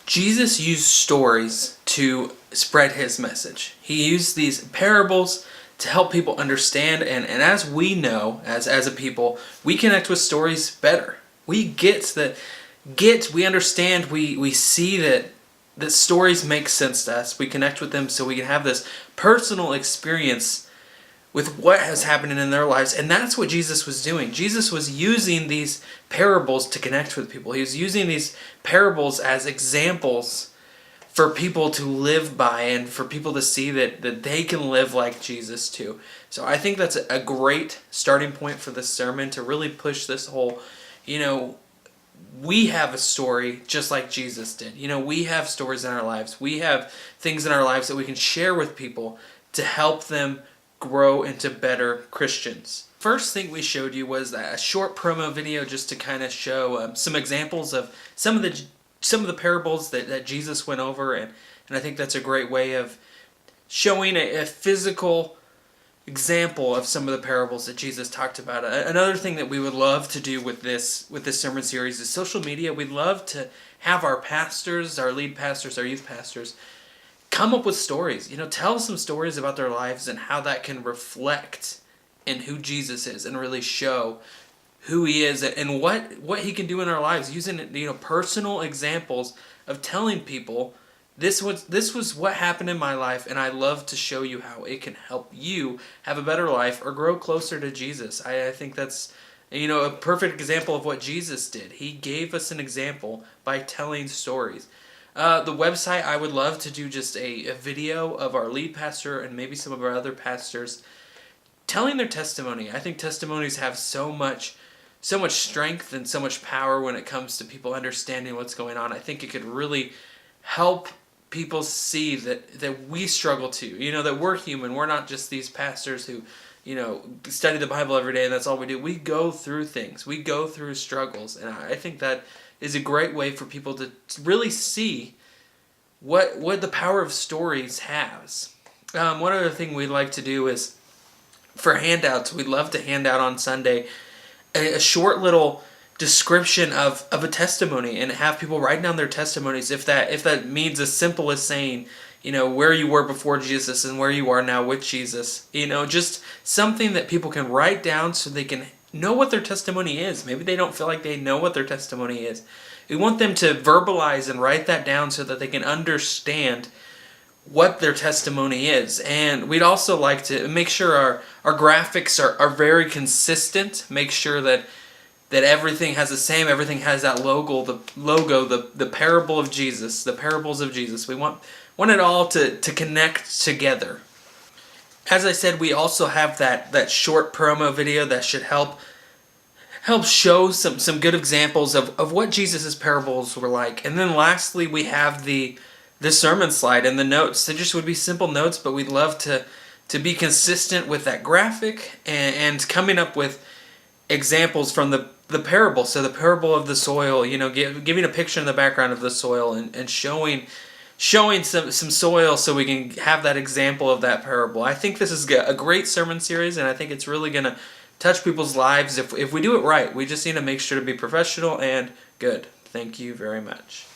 Jesus used stories to spread his message. He used these parables to help people understand, and as we know, as a people, we connect with stories better. We we understand, we see that stories make sense to us. We connect with them so we can have this personal experience with what has happened in their lives. And that's what Jesus was doing. Jesus was using these parables to connect with people. He was using these parables as examples for people to live by and for people to see that they can live like Jesus too. So I think that's a great starting point for this sermon, to really push this whole, we have a story just like Jesus did. We have stories in our lives. We have things in our lives that we can share with people to help them grow into better Christians. First thing we showed you was a short promo video just to kind of show some examples of some of the parables that Jesus went over, and I think that's a great way of showing a physical example of some of the parables that Jesus talked about. Another thing that we would love to do with this sermon series is social media. We'd love to have our pastors, our lead pastors, our youth pastors, come up with stories. Tell some stories about their lives and how that can reflect in who Jesus is and really show who he is and what he can do in our lives, using personal examples of telling people this was what happened in my life, and I love to show you how it can help you have a better life or grow closer to Jesus. I think that's a perfect example of what Jesus did. He gave us an example by telling stories. The website, I would love to do just a video of our lead pastor and maybe some of our other pastors telling their testimony. I think testimonies have so much strength and so much power when it comes to people understanding what's going on. I think it could really help people see that we struggle too. That we're human. We're not just these pastors who, study the Bible every day and that's all we do. We go through things. We go through struggles. And I think that is a great way for people to really see what the power of stories has. One other thing we'd like to do is, for handouts, we'd love to hand out on Sunday a short little description of a testimony and have people write down their testimonies, if that means as simple as saying, where you were before Jesus and where you are now with Jesus. Just something that people can write down so they can know what their testimony is. Maybe they don't feel like they know what their testimony is. We want them to verbalize and write that down so that they can understand what their testimony is. And we'd also like to make sure our graphics are very consistent. Make sure that everything has everything has that logo, the parable of Jesus, the parables of Jesus. We want it all to connect together. As I said, we also have that short promo video that should help show some good examples of what Jesus' parables were like. And then lastly, we have the sermon slide and the notes. They just would be simple notes, but we'd love to be consistent with that graphic and coming up with examples from the parable. So the parable of the soil, giving a picture in the background of the soil and showing some soil so we can have that example of that parable. I think this is a great sermon series, and I think it's really going to touch people's lives if we do it right. We just need to make sure to be professional and good. Thank you very much.